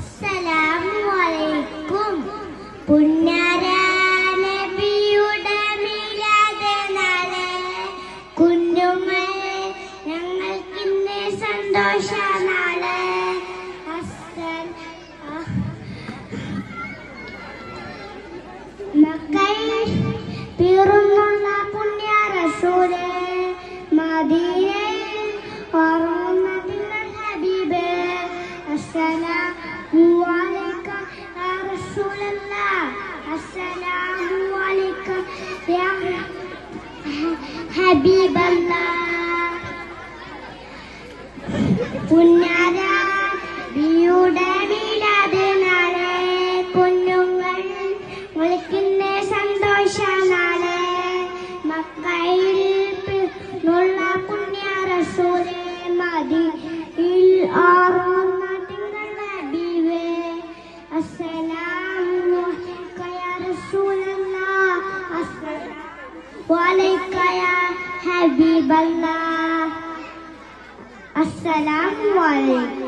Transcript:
അസ്സലാമുഅലൈക്കും. പുന്നാര നബിയുടെ മിലാദ് നാളെ കുഞ്ഞുങ്ങൾ ഞങ്ങൾക്കിന്ന് സന്തോഷ നാളെ. മക്കയിൽ പിറന്നുള്ള പുണ്യ റസൂലേ, മദീനയിൽ വളർന്ന തിരുനബി ഹബീബേ, അസ്സലാമു അലൈക യാ റസൂലല്ലാഹ്, അസ്സലാമു അലൈക യാ ഹബീബല്ലാഹ്. പുന്നാര നബിയുടെ മിലാദ് നാളെ കുഞ്ഞുങ്ങൾ വിളിക്കുന്ന സന്തോഷ നാളെ. മക്കയിൽ പിറന്നുള്ള പുണ്യ റസൂലേ, മദീനയിൽ വളർന്ന തിരുനബി ഹബീബേ, അസ്സലാമു അലൈക യാ റസൂലല്ലാഹ്, അസ്സലാമു അലൈക യാ ഹബീബല്ലാഹ്. അസ്സലാമു അലൈക്കും.